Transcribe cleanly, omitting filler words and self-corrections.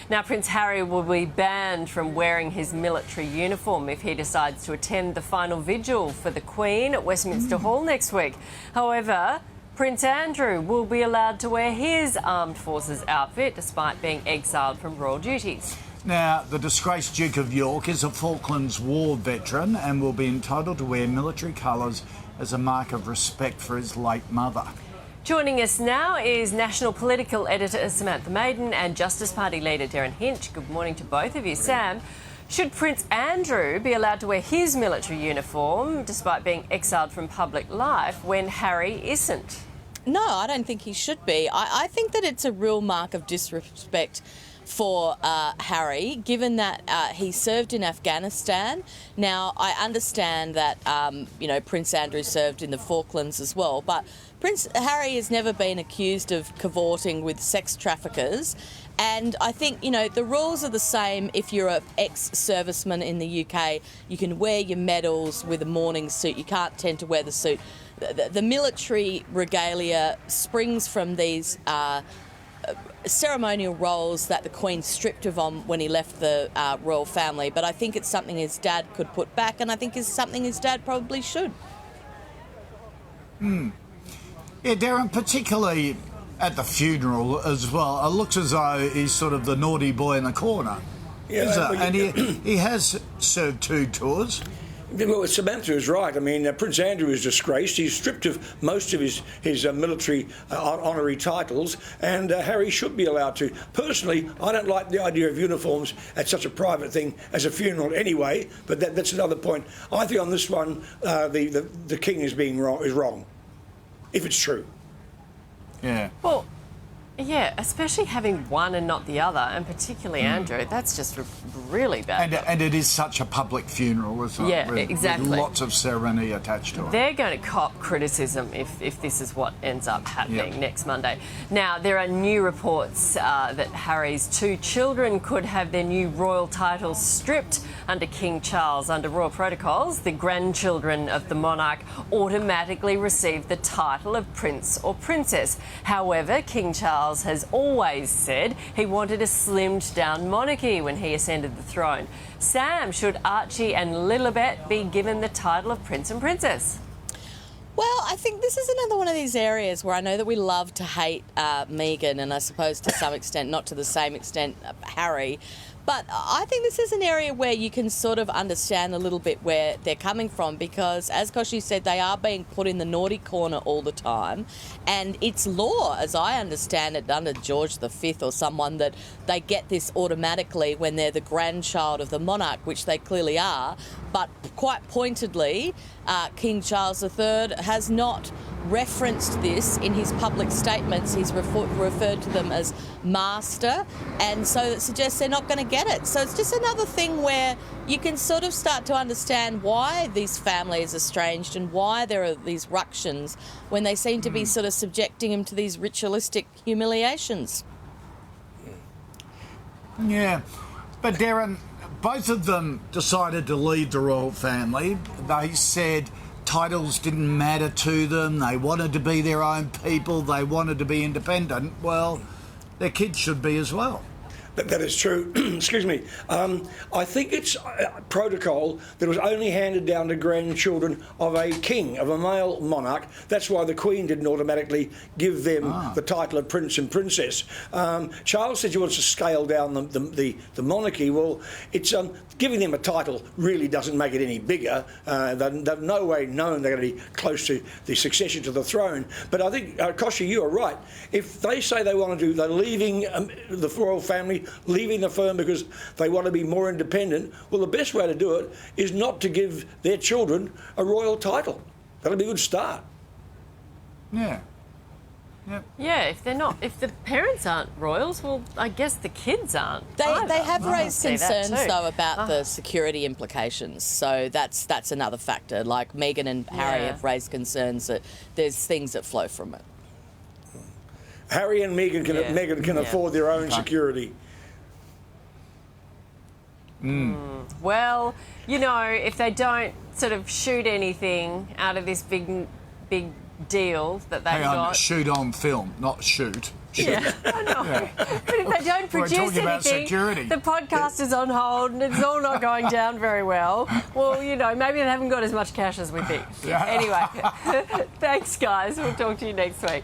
Now, Prince Harry will be banned from wearing his military uniform if he decides to attend the final vigil for the Queen at Westminster Hall next week. However, Prince Andrew will be allowed to wear his armed forces outfit despite being exiled from royal duties. Now, the disgraced Duke of York is a Falklands War veteran and will be entitled to wear military colours as a mark of respect for his late mother. Joining us now is National Political Editor Samantha Maiden and Justice Party Leader Darren Hinch. Good morning to both of you. Sam, should Prince Andrew be allowed to wear his military uniform despite being exiled from public life when Harry isn't? No, I don't think he should be. I think that it's a real mark of disrespect for Harry, given that he served in Afghanistan. Now, I understand that, Prince Andrew served in the Falklands as well, but Prince Harry has never been accused of cavorting with sex traffickers. And I think, the rules are the same if you're an ex-serviceman in the UK. You can wear your medals with a morning suit. You can't tend to wear the suit. The military regalia springs from these ceremonial roles that the Queen stripped of him when he left the royal family. But I think it's something his dad could put back, and I think it's something his dad probably should. Yeah, Darren, particularly at the funeral as well, it looks as though he's sort of the naughty boy in the corner. Yeah, and he has served 2 tours. Well, Samantha is right. I mean, Prince Andrew is disgraced. He's stripped of most of his military honorary titles, and Harry should be allowed to. Personally, I don't like the idea of uniforms at such a private thing as a funeral anyway, but that's another point. I think on this one, the king is wrong, if it's true. Yeah. Well, yeah, especially having one and not the other, and particularly Andrew, that's just really bad. And it is such a public funeral, isn't it? Yeah, exactly. With lots of ceremony attached to it. They're going to cop criticism if this is what ends up happening next Monday. Now, there are new reports that Harry's 2 children could have their new royal titles stripped under King Charles. Under royal protocols, the grandchildren of the monarch automatically receive the title of prince or princess. However, King Charles has always said he wanted a slimmed-down monarchy when he ascended the throne. Sam, should Archie and Lilibet be given the title of prince and princess? Well, I think this is another one of these areas where I know that we love to hate Meghan, and I suppose to some extent, not to the same extent, Harry. But I think this is an area where you can sort of understand a little bit where they're coming from, because, as Koshi said, they are being put in the naughty corner all the time. And it's law, as I understand it, under George V or someone, that they get this automatically when they're the grandchild of the monarch, which they clearly are. But quite pointedly, King Charles III has not referenced this in his public statements. He's referred to them as master, and so that suggests they're not going to get it. So it's just another thing where you can sort of start to understand why these families are estranged and why there are these ructions when they seem to be sort of subjecting him to these ritualistic humiliations. Yeah, but Darren, both of them decided to leave the royal family. They said titles didn't matter to them. They wanted to be their own people. They wanted to be independent. Well, their kids should be as well. That is true. Excuse me. I think it's protocol that was only handed down to grandchildren of a king, of a male monarch. That's why the Queen didn't automatically give them the title of prince and princess. Charles said he wants to scale down the monarchy. Well, it's giving them a title really doesn't make it any bigger. They've no way known they're going to be close to the succession to the throne. But I think, Koshi, you are right. If they say they want to do, they're leaving the royal family, leaving the firm because they want to be more independent, well, the best way to do it is not to give their children a royal title. That'll be a good start. Yeah. Yep. Yeah, if the parents aren't royals, well, I guess the kids aren't. They have raised concerns, too. though, about the security implications. So that's another factor. Like Meghan and Harry have raised concerns that there's things that flow from it. Harry and Meghan can afford their own security. Well, if they don't sort of shoot anything out of this big deal that they've got. Shoot on film, not shoot. Yeah, I know. But if they don't We're produce talking about anything, security. the podcast is on hold and it's all not going down very well. Well, you know, maybe they haven't got as much cash as we think. Anyway, thanks, guys. We'll talk to you next week.